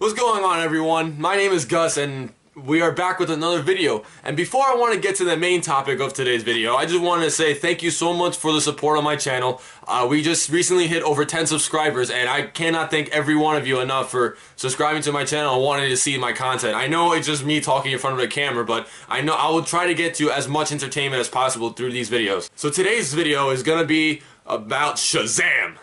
What's going on, everyone? My name is Gus and we are back with another video. And before I want to get to the main topic of today's video, I just wanted to say thank you so much for the support on my channel. We just recently hit over 10 subscribers and I cannot thank every one of you enough for subscribing to my channel and wanting to see my content. I know it's just me talking in front of the camera, but I know I will try to get to as much entertainment as possible through these videos. So today's video is gonna be about Shazam.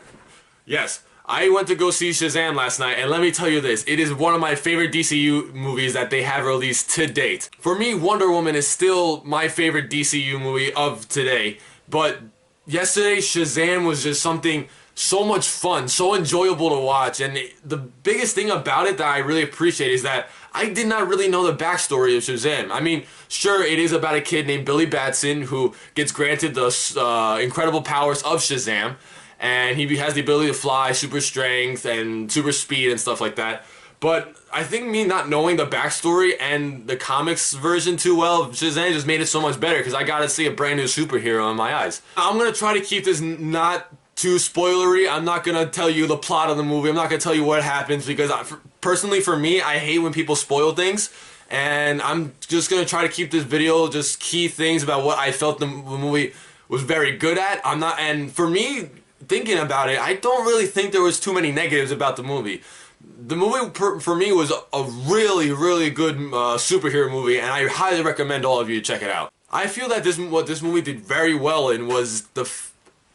Yes. I went to go see Shazam last night, and let me tell you this, it is one of my favorite DCU movies that they have released to date. For me, Wonder Woman is still my favorite DCU movie of today, but yesterday Shazam was just something so much fun, so enjoyable to watch, and the biggest thing about it that I really appreciate is that I did not really know the backstory of Shazam. I mean, sure, it is about a kid named Billy Batson who gets granted the incredible powers of Shazam, and he has the ability to fly, super strength, and super speed and stuff like that. But I think me not knowing the backstory and the comics version too well of Shazam just made it so much better because I got to see a brand new superhero in my eyes. I'm going to try to keep this not too spoilery. I'm not going to tell you the plot of the movie. I'm not going to tell you what happens because personally for me, I hate when people spoil things. And I'm just going to try to keep this video just key things about what I felt the movie was very good at. And for me, thinking about it, I don't really think there was too many negatives about the movie. The movie, for me, was a really, really good superhero movie, and I highly recommend all of you to check it out. I feel that what this movie did very well in was the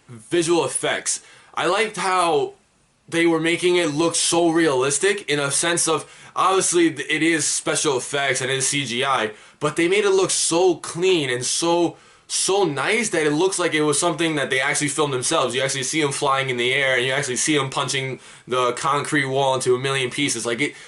visual effects. I liked how they were making it look so realistic in a sense of, obviously, it is special effects and it is CGI, but they made it look so clean and so nice that it looks like it was something that they actually filmed themselves. You actually see them flying in the air and you actually see them punching the concrete wall into a million pieces.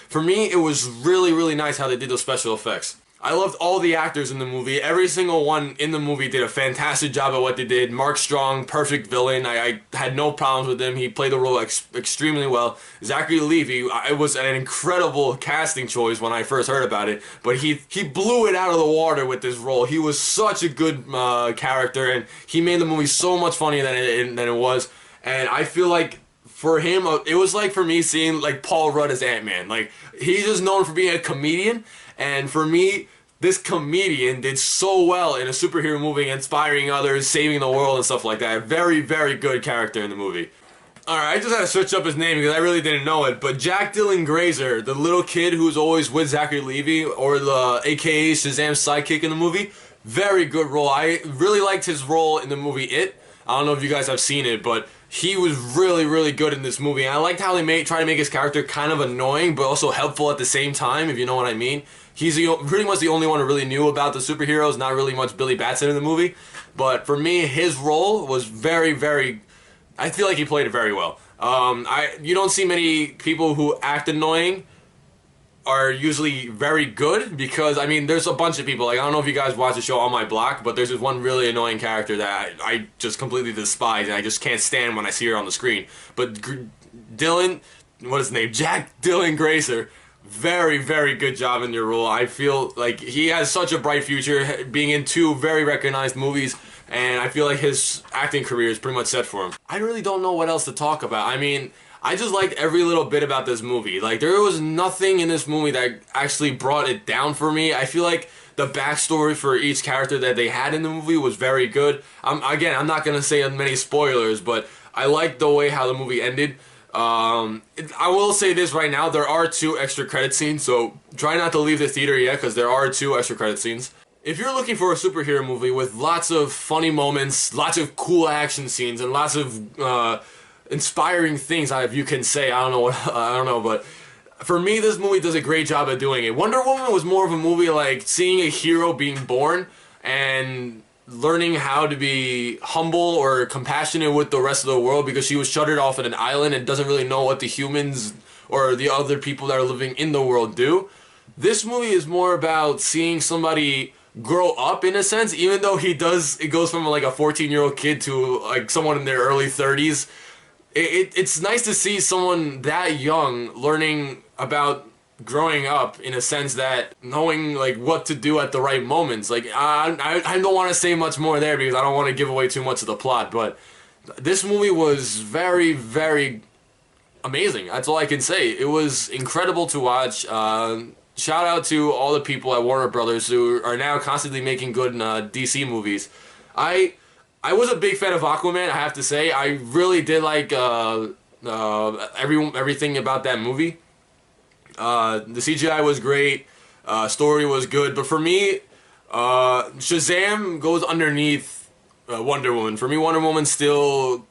For me, it was really, really nice how they did those special effects. I loved all the actors in the movie. Every single one in the movie did a fantastic job at what they did. Mark Strong, perfect villain. I had no problems with him. He played the role extremely well. Zachary Levi, it was an incredible casting choice when I first heard about it. But he blew it out of the water with this role. He was such a good character, and he made the movie so much funnier than it was. And I feel like for him, it was like for me seeing like Paul Rudd as Ant-Man. Like, he's just known for being a comedian, and for me, this comedian did so well in a superhero movie, inspiring others, saving the world and stuff like that. Very, very good character in the movie. Alright, I just had to switch up his name because I really didn't know it, but Jack Dylan Grazer, the little kid who's always with Zachary Levi, or the aka Shazam's sidekick in the movie, very good role. I really liked his role in the movie It. I don't know if you guys have seen it, but he was really, really good in this movie. And I liked how they tried to make his character kind of annoying, but also helpful at the same time, if you know what I mean. He's pretty much the only one who really knew about the superheroes, not really much Billy Batson in the movie. But for me, his role was very, very... I feel like he played it very well. You don't see many people who act annoying are usually very good because, I mean, there's a bunch of people. Like, I don't know if you guys watch the show On My Block, but there's this one really annoying character that I just completely despise and I just can't stand when I see her on the screen. But Dylan, what is his name? Jack Dylan Grazer, very, very good job in your role. I feel like he has such a bright future, being in two very recognized movies, and I feel like his acting career is pretty much set for him. I really don't know what else to talk about. I mean, I just liked every little bit about this movie. Like, there was nothing in this movie that actually brought it down for me. I feel like the backstory for each character that they had in the movie was very good. Again, I'm not going to say many spoilers, but I liked the way how the movie ended. I will say this right now, there are 2 extra credit scenes, so try not to leave the theater yet because there are 2 extra credit scenes. If you're looking for a superhero movie with lots of funny moments, lots of cool action scenes, and lots of inspiring things, if you can say, I don't know, but for me, this movie does a great job at doing it. Wonder Woman was more of a movie like seeing a hero being born and learning how to be humble or compassionate with the rest of the world because she was shuttered off at an island and doesn't really know what the humans or the other people that are living in the world do. This movie is more about seeing somebody grow up in a sense, even though it goes from like a 14-year-old kid to like someone in their early 30s. It's nice to see someone that young learning about growing up in a sense that knowing like what to do at the right moments. Like I don't want to say much more there because I don't want to give away too much of the plot, but this movie was very, very amazing. That's all I can say. It was incredible to watch. Shout out to all the people at Warner Brothers who are now constantly making good DC movies. I was a big fan of Aquaman, I have to say. I really did like everything about that movie. The CGI was great. Story was good. But for me, Shazam goes underneath Wonder Woman. For me, Wonder Woman still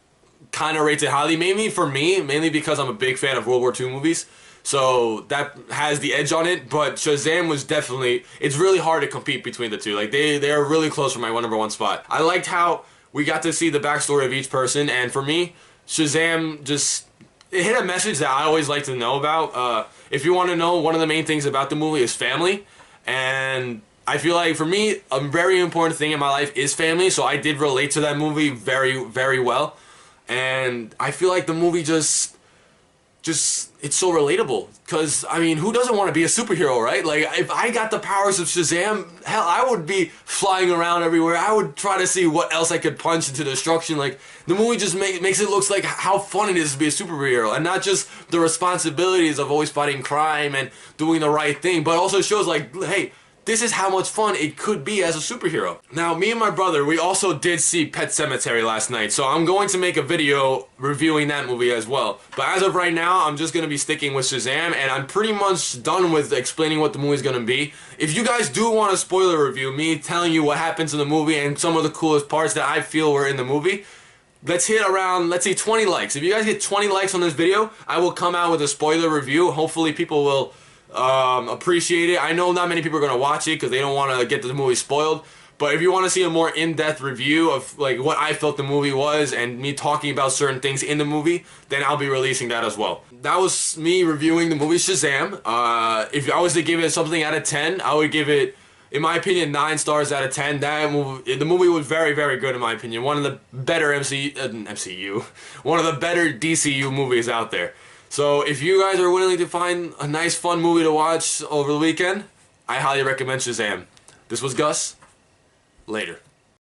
kind of rates it highly. Mainly because I'm a big fan of World War II movies. So that has the edge on it. But Shazam was definitely... It's really hard to compete between the two. Like, they are really close for my #1 spot. I liked how we got to see the backstory of each person. And for me, Shazam just... It hit a message that I always like to know about. If you want to know, one of the main things about the movie is family. And I feel like, for me, a very important thing in my life is family. So I did relate to that movie very, very well. And I feel like the movie just it's so relatable. Because, I mean, who doesn't want to be a superhero, right? Like, if I got the powers of Shazam, hell, I would be flying around everywhere. I would try to see what else I could punch into destruction. Like, the movie just makes it look like how fun it is to be a superhero. And not just the responsibilities of always fighting crime and doing the right thing, but also shows, like, hey, this is how much fun it could be as a superhero. Now, me and my brother, we also did see Pet Sematary last night, so I'm going to make a video reviewing that movie as well. But as of right now, I'm just going to be sticking with Shazam, and I'm pretty much done with explaining what the movie's going to be. If you guys do want a spoiler review, me telling you what happens in the movie and some of the coolest parts that I feel were in the movie, let's hit around, let's say 20 likes. If you guys get 20 likes on this video, I will come out with a spoiler review. Hopefully people will appreciate it. I know not many people are going to watch it because they don't want to get the movie spoiled. But if you want to see a more in-depth review of like what I felt the movie was and me talking about certain things in the movie, then I'll be releasing that as well. That was me reviewing the movie Shazam. If I was to give it something out of 10, I would give it, in my opinion, 9 stars out of 10. The movie was very, very good in my opinion. One of the better one of the better DCU movies out there. So if you guys are willing to find a nice, fun movie to watch over the weekend, I highly recommend Shazam. This was Gus. Later.